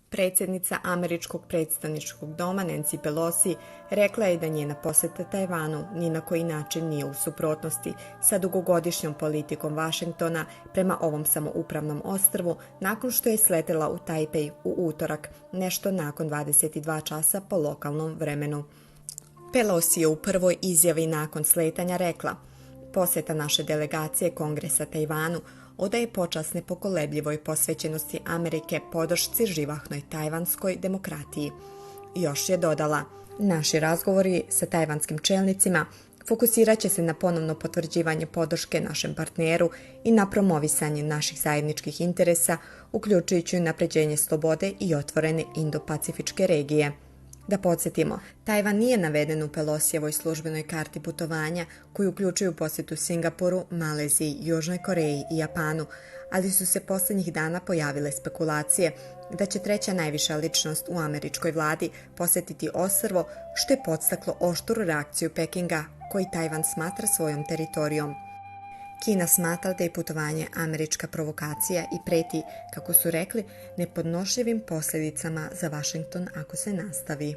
Predsjednica američkog predstavničkog doma Nancy Pelosi rekla je da njena poseta Tajvanu ni na koji način nije u suprotnosti sa dugogodišnjom politikom Vašingtona prema ovom samoupravnom ostrvu nakon što je sletela u Tajpej u utorak, nešto nakon 22 časa po lokalnom vremenu. Pelosi je u prvoj izjavi nakon sletanja rekla: "Posjeta naše delegacije Kongresa Tajvanu odaje počast nepokolebljivoj posvećenosti Amerike podršci živahnoj tajvanskoj demokratiji." Još je dodala: "Naši razgovori sa tajvanskim čelnicima fokusirat će se na ponovno potvrđivanje podrške našem partneru i na promovisanje naših zajedničkih interesa, uključujući unapređenje slobode i otvorene Indo-Pacifičke regije." Da podsjetimo, Tajvan nije naveden u Pelosijevoj službenoj karti putovanja koji uključuju posjetu Singapuru, Maleziji, Južnoj Koreji i Japanu, ali su se posljednjih dana pojavile spekulacije da će treća najviša ličnost u američkoj vladi posjetiti ostrvo, što je podstaklo oštru reakciju Pekinga, koji Tajvan smatra svojom teritorijom. Kina smatra da je putovanje američka provokacija i preti, kako su rekli, nepodnošljivim posljedicama za Vašington ako se nastavi.